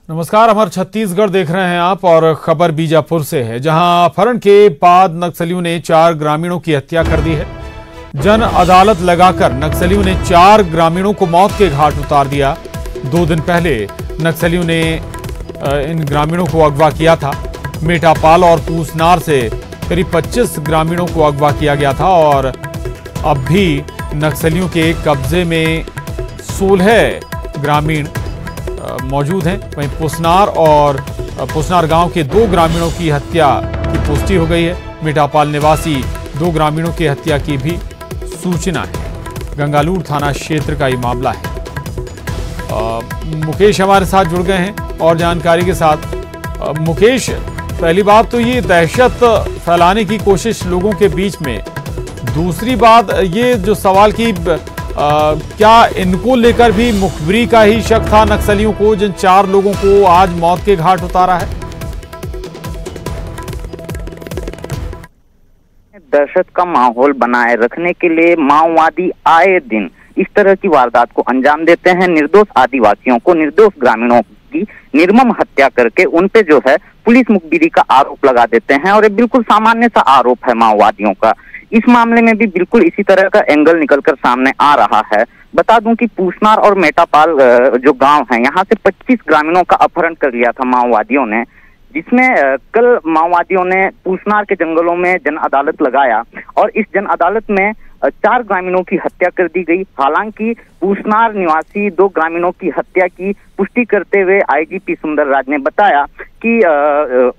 नमस्कार, अमर छत्तीसगढ़ देख रहे हैं आप और खबर बीजापुर से है, जहां अपहरण के बाद नक्सलियों ने 4 ग्रामीणों की हत्या कर दी है। जन अदालत लगाकर नक्सलियों ने 4 ग्रामीणों को मौत के घाट उतार दिया। 2 दिन पहले नक्सलियों ने इन ग्रामीणों को अगवा किया था। मेटापाल और पूसनार से करीब 25 ग्रामीणों को अगवा किया गया था और अब भी नक्सलियों के कब्जे में 16 ग्रामीण मौजूद हैं। वहीं पुसनार गांव के 2 ग्रामीणों की हत्या की पुष्टि हो गई है। मेटापाल निवासी 2 ग्रामीणों की हत्या की भी सूचना है। गंगालूर थाना क्षेत्र का ये मामला है। मुकेश हमारे साथ जुड़ गए हैं और जानकारी के साथ। मुकेश, पहली बात तो ये दहशत फैलाने की कोशिश लोगों के बीच में, दूसरी बात ये जो सवाल की क्या इनको लेकर भी मुखबिरी का ही शक था नक्सलियों को, जिन 4 लोगों को आज मौत के घाट उतारा है? दहशत का माहौल बनाए रखने के लिए माओवादी आए दिन इस तरह की वारदात को अंजाम देते हैं। निर्दोष आदिवासियों को, निर्दोष ग्रामीणों की निर्मम हत्या करके उन पे जो है पुलिस मुखबिरी का आरोप लगा देते हैं और ये बिल्कुल सामान्य सा आरोप है माओवादियों का। इस मामले में भी बिल्कुल इसी तरह का एंगल निकलकर सामने आ रहा है। बता दूं कि पूसनार और मेटापाल जो गांव है, यहाँ से 25 ग्रामीणों का अपहरण कर लिया था माओवादियों ने, जिसमें कल माओवादियों ने पूसनार के जंगलों में जन अदालत लगाया और इस जन अदालत में 4 ग्रामीणों की हत्या कर दी गई। हालांकि पूसनार निवासी 2 ग्रामीणों की हत्या की पुष्टि करते हुए आईजीपी सुंदरराज ने बताया कि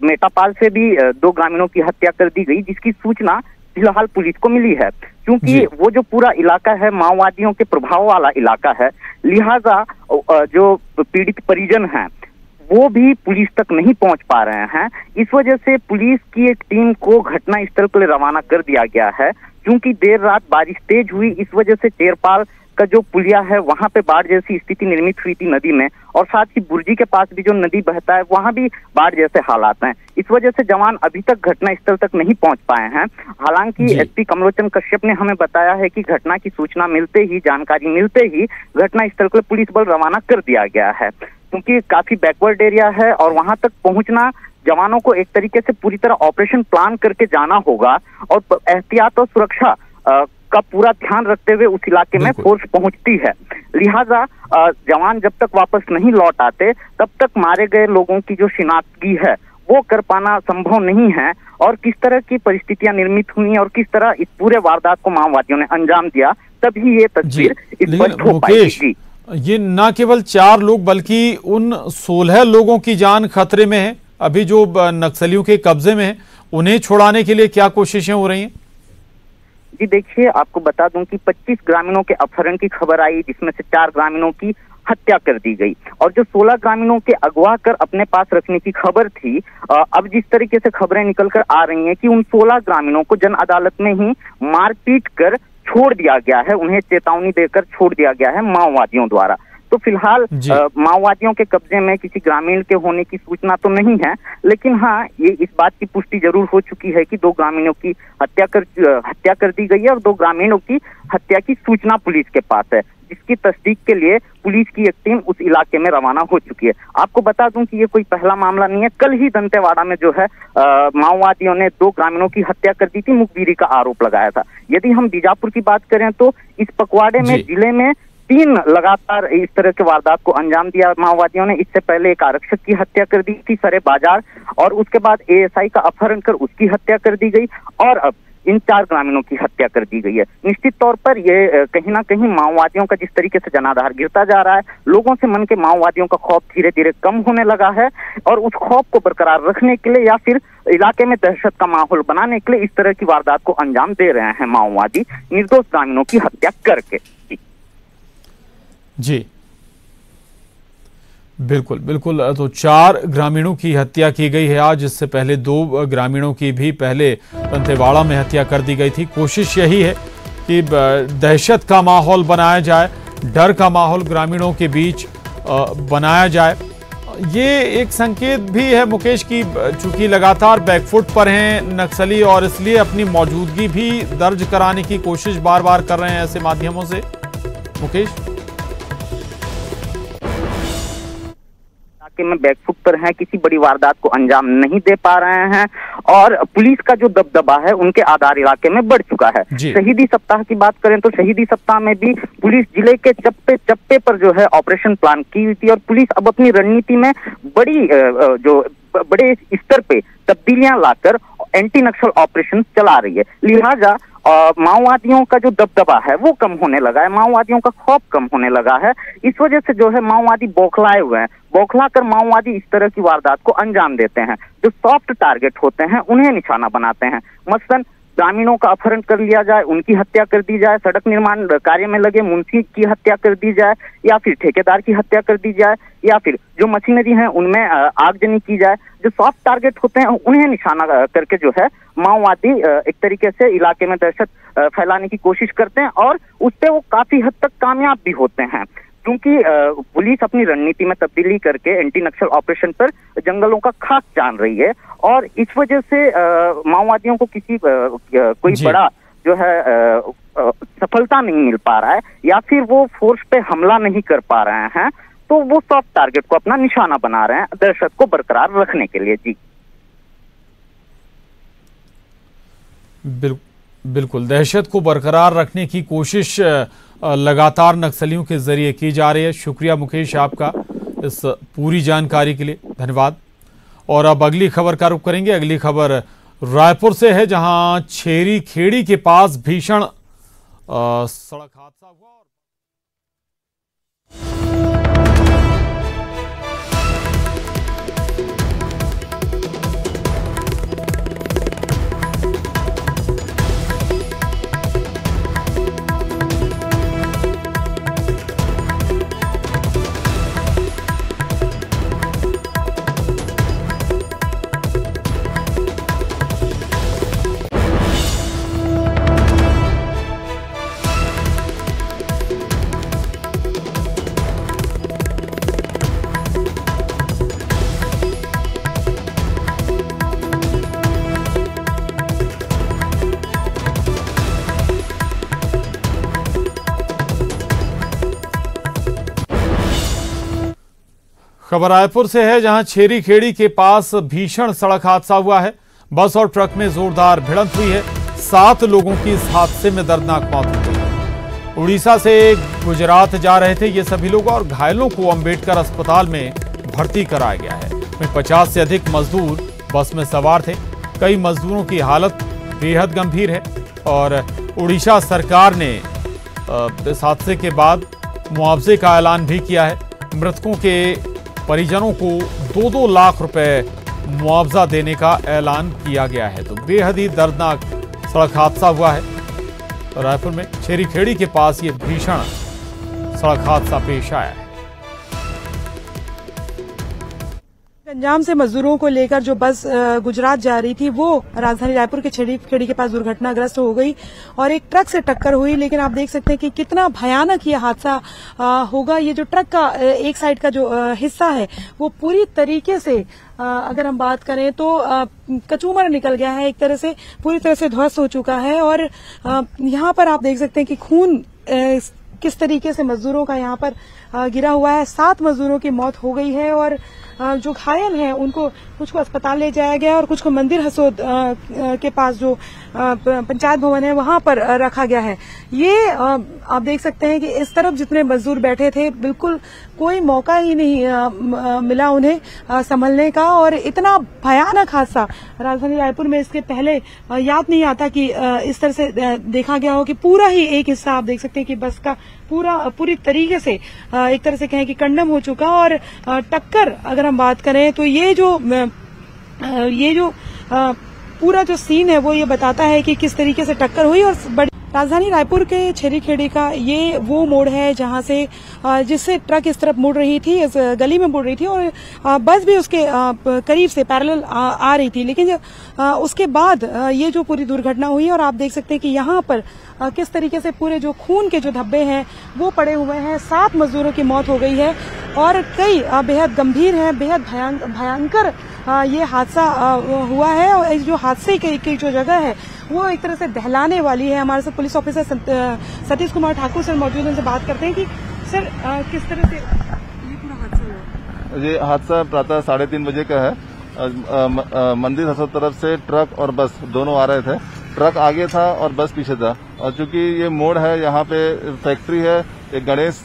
मेटापाल से भी 2 ग्रामीणों की हत्या कर दी गई, जिसकी सूचना फिलहाल पुलिस को मिली है। क्योंकि वो जो पूरा इलाका है माओवादियों के प्रभाव वाला इलाका है, लिहाजा जो पीड़ित परिजन हैं वो भी पुलिस तक नहीं पहुंच पा रहे हैं। इस वजह से पुलिस की एक टीम को घटना स्थल के लिए रवाना कर दिया गया है। क्योंकि देर रात बारिश तेज हुई, इस वजह से चेरपाल का जो पुलिया है वहां पे बाढ़ जैसी स्थिति निर्मित हुई थी नदी में, और साथ ही बुर्जी के पास भी जो नदी बहता है वहां भी बाढ़ जैसे हालात हैं। इस वजह से जवान अभी तक घटना स्थल तक नहीं पहुंच पाए हैं। हालांकि एसपी कमलोचन कश्यप ने हमें बताया है कि घटना की सूचना मिलते ही, जानकारी मिलते ही घटना स्थल को पुलिस बल रवाना कर दिया गया है। क्योंकि काफी बैकवर्ड एरिया है और वहां तक पहुंचना जवानों को एक तरीके से पूरी तरह ऑपरेशन प्लान करके जाना होगा और एहतियात और सुरक्षा का पूरा ध्यान रखते हुए उस इलाके में फोर्स पहुंचती है। लिहाजा जवान जब तक वापस नहीं लौट आते तब तक मारे गए लोगों की जो शिनाख्त है वो कर पाना संभव नहीं है, और किस तरह की परिस्थितियां निर्मित हुई और किस तरह इस पूरे वारदात को माओवादियों ने अंजाम दिया, तभी ये तस्वीर स्पष्ट हो पाएगी। ये न केवल 4 लोग बल्कि उन 16 लोगों की जान खतरे में है। अभी जो नक्सलियों के कब्जे में है उन्हें छुड़ाने के लिए क्या कोशिशें हो रही हैं? जी देखिए, आपको बता दूं कि 25 ग्रामीणों के अपहरण की खबर आई, जिसमें से 4 ग्रामीणों की हत्या कर दी गई और जो 16 ग्रामीणों के अगवा कर अपने पास रखने की खबर थी, अब जिस तरीके से खबरें निकलकर आ रही हैं कि उन 16 ग्रामीणों को जन अदालत में ही मारपीट कर छोड़ दिया गया है, उन्हें चेतावनी देकर छोड़ दिया गया है माओवादियों द्वारा। तो फिलहाल माओवादियों के कब्जे में किसी ग्रामीण के होने की सूचना तो नहीं है, लेकिन हाँ ये इस बात की पुष्टि जरूर हो चुकी है कि 2 ग्रामीणों की हत्या कर दी गई है और 2 ग्रामीणों की हत्या की सूचना पुलिस के पास है, जिसकी तस्दीक के लिए पुलिस की एक टीम उस इलाके में रवाना हो चुकी है। आपको बता दूं कि ये कोई पहला मामला नहीं है। कल ही दंतेवाड़ा में जो है माओवादियों ने 2 ग्रामीणों की हत्या कर दी थी, मुखबिरी का आरोप लगाया था। यदि हम बीजापुर की बात करें तो इस पखवाड़े में जिले में 3 लगातार इस तरह के वारदात को अंजाम दिया माओवादियों ने। इससे पहले एक आरक्षक की हत्या कर दी थी सरे बाजार, और उसके बाद एएसआई का अपहरण कर उसकी हत्या कर दी गई, और अब इन 4 ग्रामीणों की हत्या कर दी गई है। निश्चित तौर पर ये कहीं ना कहीं माओवादियों का जिस तरीके से जनाधार गिरता जा रहा है, लोगों से मन के माओवादियों का खौफ धीरे धीरे कम होने लगा है, और उस खौफ को बरकरार रखने के लिए या फिर इलाके में दहशत का माहौल बनाने के लिए इस तरह की वारदात को अंजाम दे रहे हैं माओवादी, निर्दोष ग्रामीणों की हत्या करके। जी बिल्कुल बिल्कुल। तो 4 ग्रामीणों की हत्या की गई है आज। इससे पहले 2 ग्रामीणों की भी पहले दंतेवाड़ा में हत्या कर दी गई थी। कोशिश यही है कि दहशत का माहौल बनाया जाए, डर का माहौल ग्रामीणों के बीच बनाया जाए। ये एक संकेत भी है मुकेश की, चूंकि लगातार बैकफुट पर हैं नक्सली और इसलिए अपनी मौजूदगी भी दर्ज कराने की कोशिश बार बार कर रहे हैं ऐसे माध्यमों से। मुकेश, इलाके में बैकफुट पर हैं, किसी बड़ी वारदात को अंजाम नहीं दे पा रहे हैं और पुलिस का जो दबदबा है उनके आधार इलाके में बढ़ चुका है। शहीदी सप्ताह की बात करें तो शहीदी सप्ताह में भी पुलिस जिले के चप्पे चप्पे पर जो है ऑपरेशन प्लान की हुई थी और पुलिस अब अपनी रणनीति में बड़े स्तर पे तब्दीलियां लाकर एंटी नक्सल ऑपरेशन चला रही है। लिहाजा माओवादियों का जो दबदबा है वो कम होने लगा है, माओवादियों का खौफ कम होने लगा है। इस वजह से जो है माओवादी बौखलाए हुए हैं, बौखला कर माओवादी इस तरह की वारदात को अंजाम देते हैं। जो सॉफ्ट टारगेट होते हैं उन्हें निशाना बनाते हैं। मसलन ग्रामीणों का अपहरण कर लिया जाए, उनकी हत्या कर दी जाए, सड़क निर्माण कार्य में लगे मुंशी की हत्या कर दी जाए, या फिर ठेकेदार की हत्या कर दी जाए, या फिर जो मशीनरी है उनमें आगजनी की जाए। जो सॉफ्ट टारगेट होते हैं उन्हें निशाना करके जो है माओवादी एक तरीके से इलाके में दहशत फैलाने की कोशिश करते हैं और उससे वो काफी हद तक कामयाब भी होते हैं, क्योंकि पुलिस अपनी रणनीति में तब्दीली करके एंटी नक्सल ऑपरेशन पर जंगलों का खाक जान रही है और इस वजह से माओवादियों को कोई बड़ा जो है सफलता नहीं मिल पा रहा है या फिर वो फोर्स पे हमला नहीं कर पा रहे हैं, तो वो सॉफ्ट टारगेट को अपना निशाना बना रहे हैं दहशत को बरकरार रखने के लिए। जी बिल्कुल, दहशत को बरकरार रखने की कोशिश लगातार नक्सलियों के जरिए की जा रही है। शुक्रिया मुकेश आपका इस पूरी जानकारी के लिए, धन्यवाद। और अब अगली खबर का रुख करेंगे। अगली खबर रायपुर से है, जहां छेरी खेड़ी के पास भीषण सड़क हादसा हुआ। खबर रायपुर से है, जहां छेरी खेड़ी के पास भीषण सड़क हादसा हुआ है। बस और ट्रक में जोरदार भिड़ंत हुई है। 7 लोगों की इस हादसे में दर्दनाक मौत हो गई। उड़ीसा से गुजरात जा रहे थे ये सभी लोग और घायलों को अंबेडकर अस्पताल में भर्ती कराया गया है। 50 से अधिक मजदूर बस में सवार थे। कई मजदूरों की हालत बेहद गंभीर है और उड़ीसा सरकार ने इस हादसे के बाद मुआवजे का ऐलान भी किया है। मृतकों के परिजनों को 2-2 लाख रुपए मुआवजा देने का ऐलान किया गया है। तो बेहद ही दर्दनाक सड़क हादसा हुआ है रायपुर में। छेरी खेड़ी के पास ये भीषण सड़क हादसा पेश आया है। अंजाम से मजदूरों को लेकर जो बस गुजरात जा रही थी वो राजधानी रायपुर के छेरी खेड़ी के पास दुर्घटनाग्रस्त हो गई और एक ट्रक से टक्कर हुई। लेकिन आप देख सकते हैं कि कितना भयानक ये हादसा होगा। ये जो ट्रक का एक साइड का जो हिस्सा है वो पूरी तरीके से अगर हम बात करें तो कचूमर निकल गया है, एक तरह से पूरी तरह से ध्वस्त हो चुका है। और यहाँ पर आप देख सकते हैं कि खून किस तरीके से मजदूरों का यहाँ पर गिरा हुआ है। 7 मजदूरों की मौत हो गई है और जो घायल हैं उनको कुछ को अस्पताल ले जाया गया और कुछ को मंदिर हसोद के पास जो पंचायत भवन है वहां पर रखा गया है। ये आप देख सकते हैं कि इस तरफ जितने मजदूर बैठे थे बिल्कुल कोई मौका ही नहीं मिला उन्हें संभलने का। और इतना भयानक हादसा राजधानी रायपुर में इसके पहले याद नहीं आता कि इस तरह से देखा गया हो कि पूरा ही एक हिस्सा आप देख सकते हैं कि बस का पूरी तरीके से एक तरह से कहें कि कंडम हो चुका। और टक्कर अगर हम बात करें तो ये जो पूरा जो सीन है वो ये बताता है कि किस तरीके से टक्कर हुई। और बड़ी राजधानी रायपुर के छेरी खेड़ी का ये वो मोड़ है जहां से जिससे ट्रक इस तरफ मुड़ रही थी, इस गली में मुड़ रही थी और बस भी उसके करीब से पैरेलल आ रही थी। लेकिन उसके बाद ये जो पूरी दुर्घटना हुई और आप देख सकते हैं कि यहाँ पर किस तरीके से पूरे जो खून के जो धब्बे हैं वो पड़े हुए हैं। 7 मजदूरों की मौत हो गई है और कई बेहद गंभीर हैं, बेहद भयंकर ये हादसा हुआ है। और जो हादसे की जो जगह है वो एक तरह से दहलाने वाली है। हमारे साथ police officer Satish Kumar Thakur sir मौजूद हैं, उनसे बात करते हैं कि सर किस तरह से ये पूरा हादसा हुआ? ये हादसा प्रातः 3:30 बजे का है। मंदिर हसोद तरफ से ट्रक और बस दोनों आ रहे थे। ट्रक आगे था और बस पीछे था, और चूंकि ये मोड़ है, यहाँ पे फैक्ट्री है, एक गणेश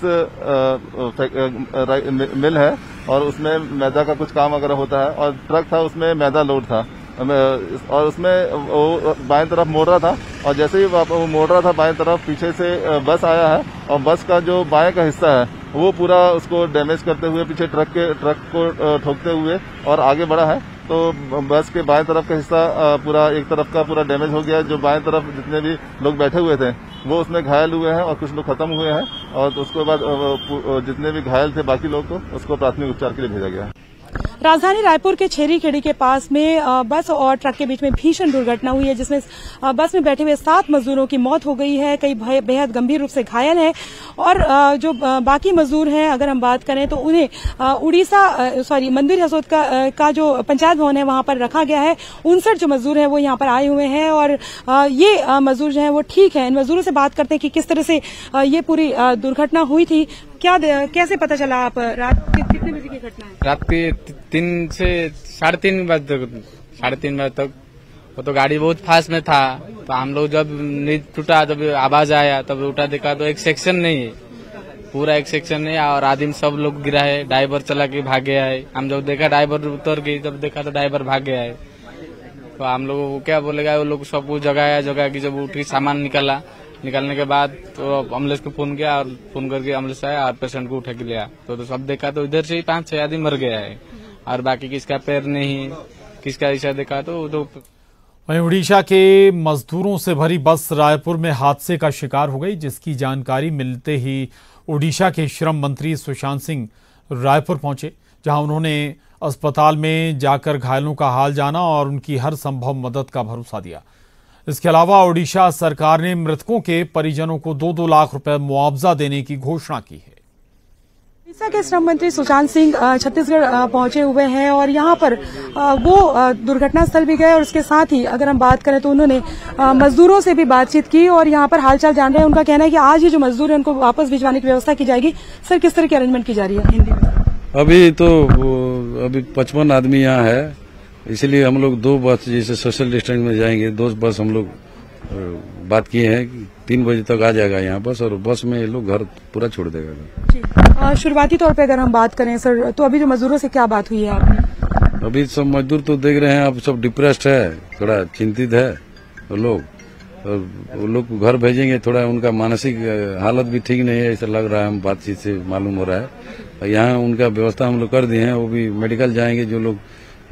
मिल है और उसमें मैदा का कुछ काम वगैरह होता है, और ट्रक था उसमें मैदा लोड था, और उसमें वो बाएं तरफ मोड़ रहा था, और जैसे ही वो मोड़ रहा था बाएं तरफ, पीछे से बस आया है और बस का जो बाएं का हिस्सा है वो पूरा उसको डैमेज करते हुए पीछे ट्रक को ठोकते हुए और आगे बढ़ा है। तो बस के बाएं तरफ का हिस्सा पूरा एक तरफ का पूरा डैमेज हो गया। जो बाएं तरफ जितने भी लोग बैठे हुए थे वो उसमें घायल हुए हैं और कुछ लोग खत्म हुए हैं, और उसके बाद जितने भी घायल थे बाकी लोग को उसको प्राथमिक उपचार के लिए भेजा गया है। राजधानी रायपुर के छेरी खेड़ी के पास में बस और ट्रक के बीच में भीषण दुर्घटना हुई है, जिसमें बस में बैठे हुए 7 मजदूरों की मौत हो गई है, कई बेहद गंभीर रूप से घायल हैं, और जो बाकी मजदूर हैं अगर हम बात करें तो उन्हें मंदिर हसोद का जो पंचायत भवन है वहां पर रखा गया है। 59 जो मजदूर हैं वो यहां पर आए हुए हैं, और ये मजदूर जो हैं वो ठीक है। इन मजदूरों से बात करते हैं कि किस तरह से ये पूरी दुर्घटना हुई थी, कैसे पता चला? आप रात कितने बजे की घटना है? रात के 3 से 3:30 बजे तक वो तो गाड़ी बहुत फास्ट में था, तो हम लोग जब नींद टूटा, जब आवाज आया तब उठा, देखा तो एक सेक्शन नहीं है, पूरा एक सेक्शन नहीं, और आदमी सब लोग गिरा है। ड्राइवर चला के भाग गया है। हम जब देखा ड्राइवर उतर गई, जब देखा तो ड्राइवर भाग गया है। तो हम लोगों को क्या बोलेगा, वो लोग सबको जगह की जब उठी, सामान निकालने के बाद तो एम्बुलेंस को फोन किया, और फोन करके एम्बुलेंस आया और पेशेंट को उठा के लिया। तो सब देखा तो इधर से ही 5-6 आदमी मर गया है, और बाकी किसका पैर नहीं, किसका ऐसा देखा तो वहीं उड़ीसा के मजदूरों से भरी बस रायपुर में हादसे का शिकार हो गई, जिसकी जानकारी मिलते ही उड़ीसा के श्रम मंत्री सुशांत सिंह रायपुर पहुंचे, जहां उन्होंने अस्पताल में जाकर घायलों का हाल जाना और उनकी हर संभव मदद का भरोसा दिया। इसके अलावा उड़ीसा सरकार ने मृतकों के परिजनों को 2-2 लाख रुपए मुआवजा देने की घोषणा की है। उड़ीसा के श्रम मंत्री सुशांत सिंह छत्तीसगढ़ पहुंचे हुए हैं, और यहां पर वो दुर्घटना स्थल भी गए, और उसके साथ ही अगर हम बात करें तो उन्होंने मजदूरों से भी बातचीत की और यहां पर हालचाल जान रहे हैं। उनका कहना है कि आज ही जो मजदूर है उनको वापस भिजवाने की व्यवस्था की जाएगी। सर, किस तरह की अरेंजमेंट की जा रही है? हिंदी में। अभी 55 आदमी यहाँ है, इसलिए हम लोग 2 बस जैसे सोशल डिस्टेंस में जाएंगे, 2 बस हम लोग बात किए हैं कि 3 बजे तक आ जाएगा यहाँ बस, और बस में ये लोग घर पूरा छोड़ देगा। शुरुआती तौर पे अगर हम बात करें सर, तो अभी जो मजदूरों से क्या बात हुई है आपने? अभी सब मजदूर तो देख रहे हैं, अब सब डिप्रेस्ड है, थोड़ा चिंतित है वो लोग को घर भेजेंगे। थोड़ा उनका मानसिक हालत भी ठीक नहीं है, ऐसा लग रहा है, हम बातचीत से मालूम हो रहा है। यहाँ उनका व्यवस्था हम लोग कर दिए हैं, वो भी मेडिकल जाएंगे, जो लोग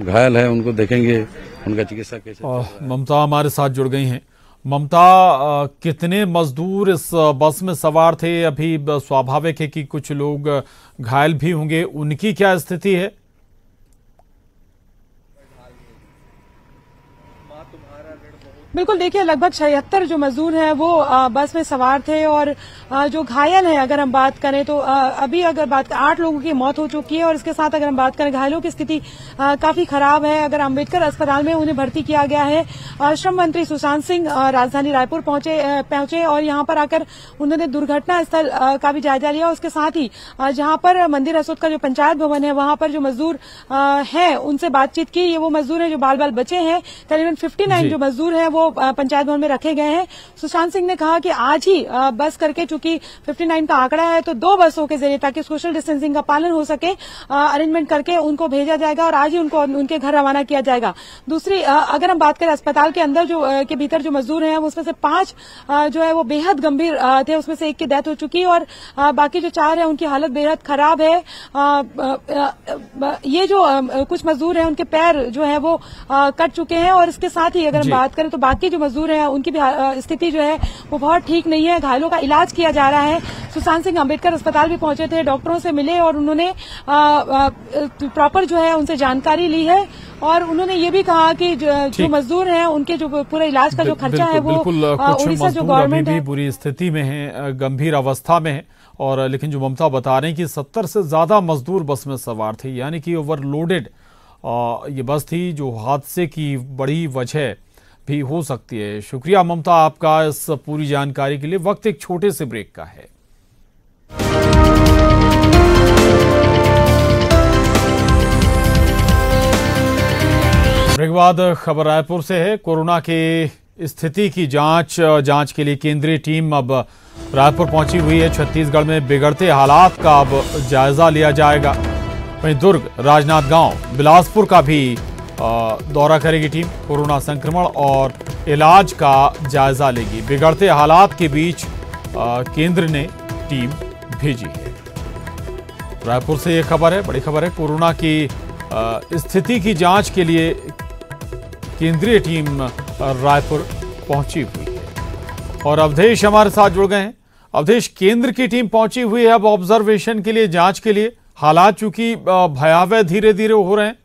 घायल है उनको देखेंगे, उनका चिकित्सा कैसे। ममता हमारे साथ जुड़ गई हैं। ममता, कितने मजदूर इस बस में सवार थे? अभी स्वाभाविक है कि कुछ लोग घायल भी होंगे, उनकी क्या स्थिति है? बिल्कुल, देखिए लगभग 76 जो मजदूर हैं वो बस में सवार थे, और जो घायल हैं अगर हम बात करें तो अभी अगर बात करें 8 लोगों की मौत हो चुकी है, और इसके साथ अगर हम बात करें घायलों की स्थिति काफी खराब है। अगर अम्बेडकर अस्पताल में उन्हें भर्ती किया गया है। श्रम मंत्री सुशांत सिंह राजधानी रायपुर पहुंचे और यहां पर आकर उन्होंने दुर्घटना स्थल का भी जायजा लिया। उसके साथ ही जहां पर मंदिर हसोद का जो पंचायत भवन है वहां पर जो मजदूर हैं उनसे बातचीत की। ये वो मजदूर हैं जो बाल बाल बचे हैं, करीबन 59 जो मजदूर हैं वो पंचायत भवन में रखे गए हैं। सुशांत सिंह ने कहा कि आज ही बस करके, चूंकि 59 का आंकड़ा है, तो 2 बसों के जरिए ताकि सोशल डिस्टेंसिंग का पालन हो सके अरेंजमेंट करके उनको भेजा जाएगा, और आज ही उनको उनके घर रवाना किया जाएगा। दूसरी अगर हम बात करें अस्पताल के अंदर के भीतर जो मजदूर हैं उसमें से 5 जो है वो बेहद गंभीर थे, उसमें से 1 की डेथ हो चुकी, और बाकी जो 4 है उनकी हालत बेहद खराब है। ये जो कुछ मजदूर हैं उनके पैर जो है वो कट चुके हैं, और इसके साथ ही अगर हम बात करें तो बाकी जो मजदूर हैं उनकी भी स्थिति जो है वो बहुत ठीक नहीं है। घायलों का इलाज किया जा रहा है। सुशांत सिंह अम्बेडकर अस्पताल भी पहुंचे थे, डॉक्टरों से मिले और उन्होंने प्रॉपर जो है उनसे जानकारी ली है, और उन्होंने ये भी कहा कि जो मजदूर हैं उनके जो पूरे इलाज का जो खर्चा है वो उड़ीसा जो गवर्नमेंट है बुरी स्थिति में है, गंभीर अवस्था में है। और लेकिन जो ममता बता रहे हैं कि 70 से ज्यादा मजदूर बस में सवार थे, यानी कि ओवरलोडेड ये बस थी, जो हादसे की बड़ी वजह भी हो सकती है। शुक्रिया ममता आपका इस पूरी जानकारी के लिए। वक्त एक छोटे से ब्रेक का है। के बाद खबर रायपुर से है। कोरोना के स्थिति की जांच के लिए केंद्रीय टीम अब रायपुर पहुंची हुई है। छत्तीसगढ़ में बिगड़ते हालात का अब जायजा लिया जाएगा। वहीं दुर्ग, राजनांदगांव, बिलासपुर का भी दौरा करेगी टीम। कोरोना संक्रमण और इलाज का जायजा लेगी। बिगड़ते हालात के बीच केंद्र ने टीम भेजी है। रायपुर से ये खबर है, बड़ी खबर है। कोरोना की स्थिति की जांच के लिए केंद्रीय टीम रायपुर पहुंची हुई है। और अवधेश हमारे साथ जुड़ गए हैं। अवधेश, केंद्र की टीम पहुंची हुई है अब ऑब्जर्वेशन के लिए, जांच के लिए। हालात चूंकि भयावह धीरे धीरे हो रहे हैं।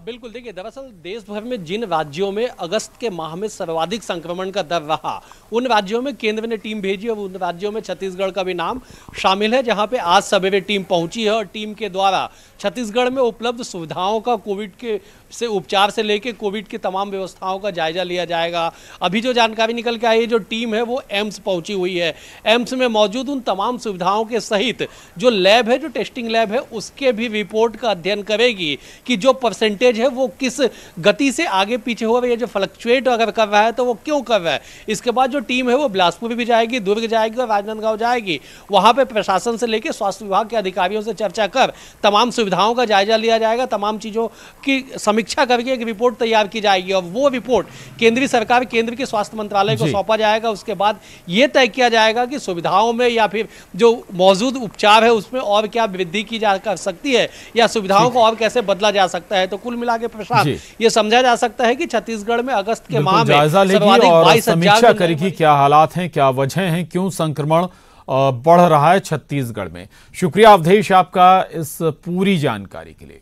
बिल्कुल, देखिए, दरअसल देश भर में जिन राज्यों में अगस्त के माह में सर्वाधिक संक्रमण का दर रहा, उन राज्यों में केंद्र ने टीम भेजी और उन राज्यों में छत्तीसगढ़ का भी नाम शामिल है, जहां पे आज सवेरे टीम पहुंची है। और टीम के द्वारा छत्तीसगढ़ में उपलब्ध सुविधाओं का, कोविड के से उपचार से लेकर कोविड की तमाम व्यवस्थाओं का जायजा लिया जाएगा। अभी जो जानकारी निकल के आई है, जो टीम है वो एम्स पहुंची हुई है। एम्स में मौजूद उन तमाम सुविधाओं के सहित जो लैब है, जो टेस्टिंग लैब है, उसके भी रिपोर्ट का अध्ययन करेगी कि जो परसेंटेज है वो किस गति से आगे पीछे हो रही है, जो फ्लक्चुएट अगर कर रहा है तो वो क्यों कर रहा है। इसके बाद जो टीम है वो बिलासपुर भी जाएगी, दुर्ग जाएगी और राजनांदगांव जाएगी। वहां पर प्रशासन से लेकर स्वास्थ्य विभाग के अधिकारियों से चर्चा कर तमाम सुविधाओं का जायजा लिया जाएगा। तमाम चीजों की समीक्षा करके एक रिपोर्ट तैयार की जाएगी और वो रिपोर्ट केंद्रीय सरकार, केंद्र के स्वास्थ्य मंत्रालय को सौंपा जाएगा। उसके बाद ये तय किया जाएगा कि सुविधाओं में या फिर जो मौजूद उपचार है उसमें और क्या वृद्धि की जा सकती है या सुविधाओं को और कैसे बदला जा सकता है। तो कुल मिला के प्रशासन ये समझा जा सकता है कि छत्तीसगढ़ में अगस्त के माह में जायजा लेगी और समीक्षा करेगी क्या हालात हैं, क्या वजह हैं, क्यों संक्रमण बढ़ रहा है छत्तीसगढ़ में। शुक्रिया अवधेश आपका इस पूरी जानकारी के लिए।